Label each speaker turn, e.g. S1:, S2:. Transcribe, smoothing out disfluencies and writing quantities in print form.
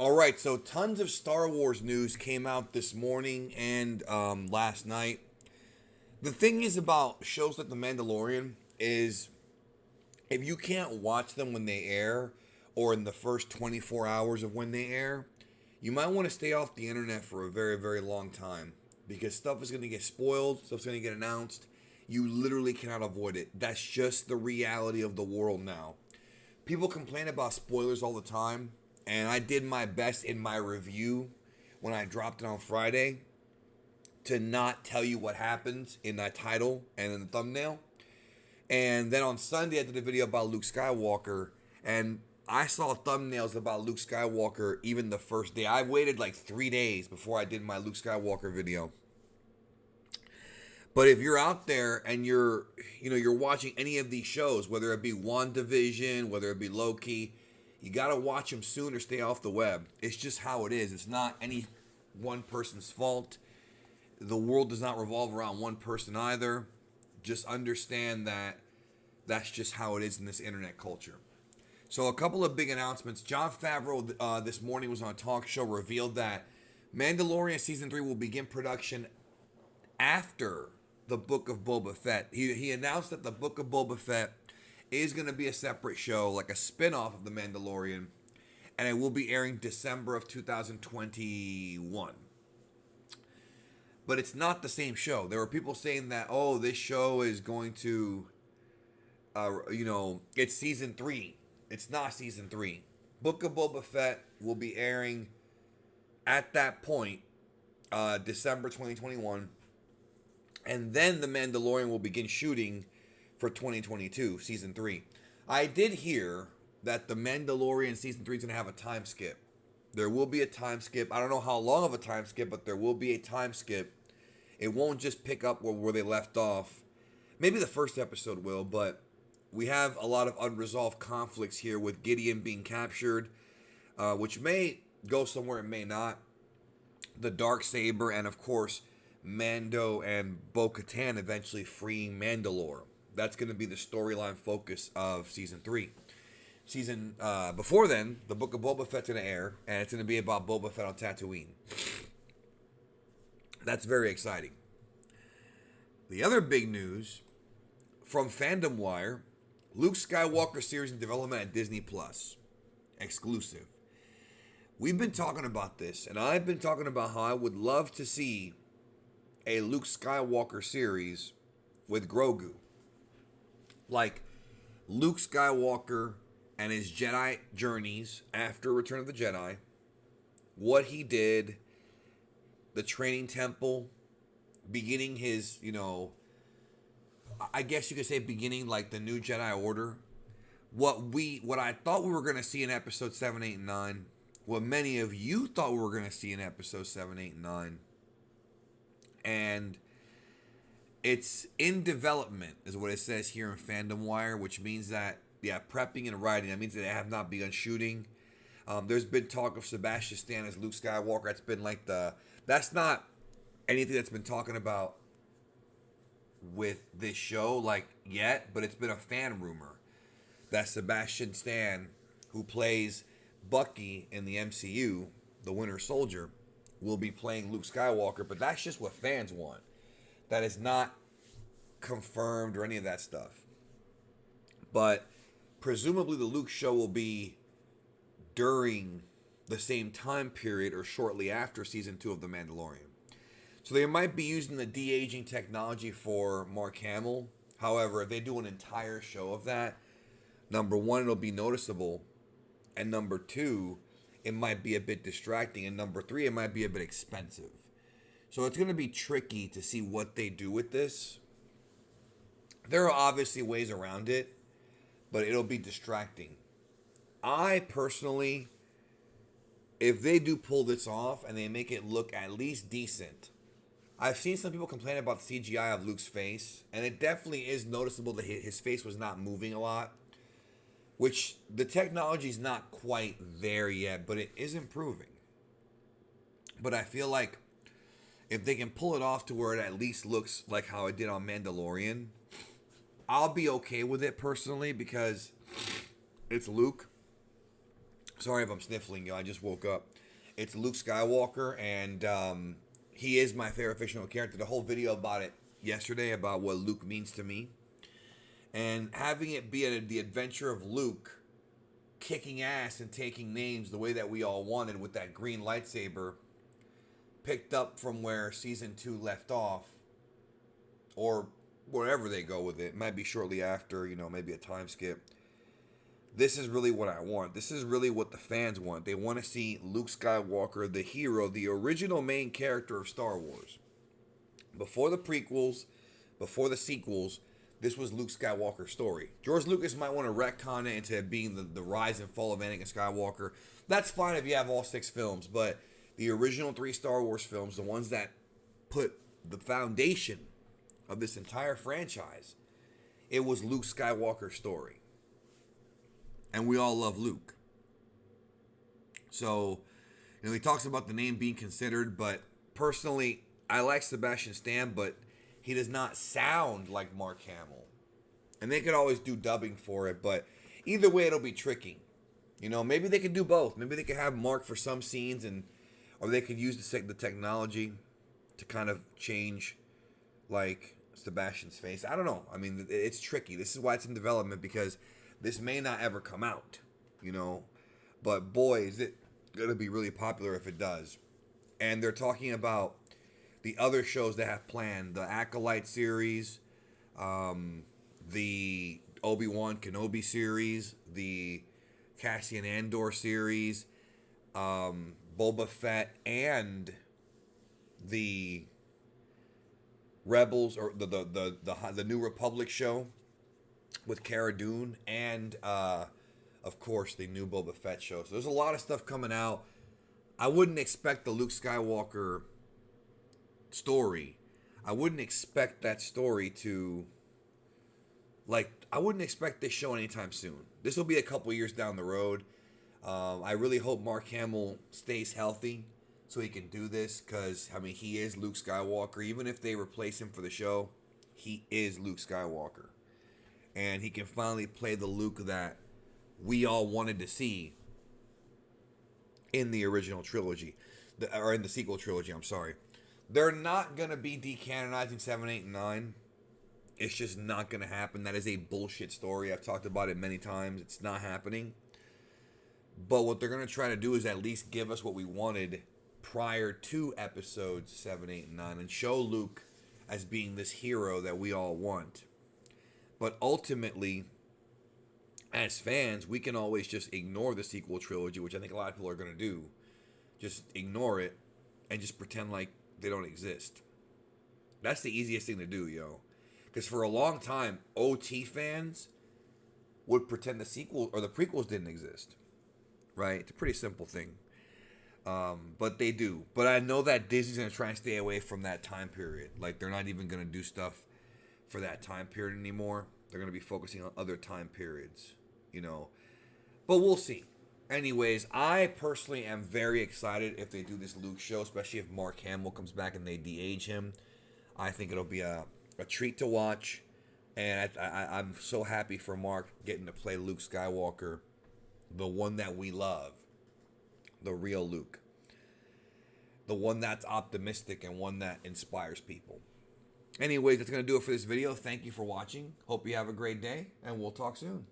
S1: All right, so tons of Star Wars news came out this morning and last night. The thing is about shows like The Mandalorian is if you can't watch them when they air or in the first 24 hours of when they air, you might want to stay off the internet for a very, very long time because stuff is going to get spoiled, stuff's going to get announced. You literally cannot avoid it. That's just the reality of the world now. People complain about spoilers all the time, and I did my best in my review when I dropped it on Friday to not tell you what happens in that title and in the thumbnail. And then on Sunday, I did a video about Luke Skywalker, and I saw thumbnails about Luke Skywalker even the first day. I waited like 3 days before I did my Luke Skywalker video. But if you're out there and you're watching any of these shows, whether it be WandaVision, whether it be Loki, you gotta watch them soon or stay off the web. It's just how it is. It's not any one person's fault. The world does not revolve around one person either. Just understand that that's just how it is in this internet culture. So a couple of big announcements. Jon Favreau this morning was on a talk show, revealed that Mandalorian Season 3 will begin production after the Book of Boba Fett. He announced that the Book of Boba Fett is going to be a separate show, like a spin-off of The Mandalorian, and it will be airing December of 2021. But it's not the same show. There were people saying that, oh, this show is going to, it's season 3. It's not season 3. Book of Boba Fett will be airing at that point, December 2021. And then The Mandalorian will begin shooting for 2022, season 3. I did hear that The Mandalorian season 3 is going to have a time skip. There will be a time skip. I don't know how long of a time skip, but there will be a time skip. It won't just pick up where they left off. Maybe the first episode will, but we have a lot of unresolved conflicts here with Gideon being captured, which may go somewhere, it may not. The Darksaber, and of course, Mando and Bo-Katan eventually freeing Mandalore. That's going to be the storyline focus of season 3. Before then, the Book of Boba Fett's going to air, and it's going to be about Boba Fett on Tatooine. That's very exciting. The other big news from Fandom Wire, Luke Skywalker series in development at Disney Plus, exclusive. We've been talking about this, and I've been talking about how I would love to see a Luke Skywalker series with Grogu. Like Luke Skywalker and his Jedi journeys after Return of the Jedi, what he did, the training temple, beginning his, I guess you could say beginning like the new Jedi Order. What I thought we were going to see in episode 7, 8, and 9, what many of you thought we were going to see in episode 7, 8, and 9, and it's in development, is what it says here in Fandom Wire, which means that, prepping and writing. That means that they have not begun shooting. There's been talk of Sebastian Stan as Luke Skywalker. That's been like that's not anything that's been talking about with this show, like, yet, but it's been a fan rumor that Sebastian Stan, who plays Bucky in the MCU, the Winter Soldier, will be playing Luke Skywalker, but that's just what fans want. That is not confirmed or any of that stuff. But presumably the Luke show will be during the same time period or shortly after season 2 of The Mandalorian. So they might be using the de-aging technology for Mark Hamill. However, if they do an entire show of that, number one, it'll be noticeable. And number two, it might be a bit distracting. And number three, it might be a bit expensive. So it's going to be tricky to see what they do with this. There are obviously ways around it, but it'll be distracting. I personally, if they do pull this off and they make it look at least decent, I've seen some people complain about the CGI of Luke's face, and it definitely is noticeable that his face was not moving a lot, which the technology's not quite there yet, but it is improving. But I feel like if they can pull it off to where it at least looks like how it did on Mandalorian, I'll be okay with it personally because it's Luke. Sorry if I'm sniffling, yo. I just woke up. It's Luke Skywalker, and he is my favorite fictional character. The whole video about it yesterday, about what Luke means to me. And having it be the adventure of Luke kicking ass and taking names the way that we all wanted with that green lightsaber, picked up from where season 2 left off, or wherever they go with it. It might be shortly after, maybe a time skip. This is really what I want. This is really what the fans want. They want to see Luke Skywalker, the hero, the original main character of Star Wars. Before the prequels, before the sequels, this was Luke Skywalker's story. George Lucas might want to retcon it into being the rise and fall of Anakin Skywalker. That's fine if you have all 6 films, but the original 3 Star Wars films, the ones that put the foundation of this entire franchise, it was Luke Skywalker's story. And we all love Luke. So, he talks about the name being considered, but personally, I like Sebastian Stan, but he does not sound like Mark Hamill. And they could always do dubbing for it, but either way, it'll be tricky. Maybe they could do both. Maybe they could have Mark for some scenes, or they could use the technology to kind of change, like, Sebastian's face. I don't know. I mean, it's tricky. This is why it's in development, because this may not ever come out, but boy, is it going to be really popular if it does. And they're talking about the other shows they have planned, the Acolyte series, the Obi-Wan Kenobi series, the Cassian Andor series, Boba Fett, and the Rebels, or the New Republic show with Cara Dune, and of course the new Boba Fett show. So there's a lot of stuff coming out. I wouldn't expect the Luke Skywalker story. I wouldn't expect that story to, I wouldn't expect this show anytime soon. This will be a couple years down the road. I really hope Mark Hamill stays healthy so he can do this, because, he is Luke Skywalker. Even if they replace him for the show, he is Luke Skywalker. And he can finally play the Luke that we all wanted to see in the original trilogy. Or in the sequel trilogy, I'm sorry. They're not going to be decanonizing 7, 8, and 9. It's just not going to happen. That is a bullshit story. I've talked about it many times. It's not happening. But what they're going to try to do is at least give us what we wanted prior to episodes 7, 8, and 9. And show Luke as being this hero that we all want. But ultimately, as fans, we can always just ignore the sequel trilogy, which I think a lot of people are going to do. Just ignore it and just pretend like they don't exist. That's the easiest thing to do, yo. Because for a long time, OT fans would pretend the sequel or the prequels didn't exist. Right? It's a pretty simple thing. But they do. But I know that Disney's going to try and stay away from that time period. Like, they're not even going to do stuff for that time period anymore. They're going to be focusing on other time periods, But we'll see. Anyways, I personally am very excited if they do this Luke show, especially if Mark Hamill comes back and they de-age him. I think it'll be a treat to watch. And I'm so happy for Mark getting to play Luke Skywalker, the one that we love, the real Luke. The one that's optimistic and one that inspires people. Anyways, that's going to do it for this video. Thank you for watching. Hope you have a great day, and we'll talk soon.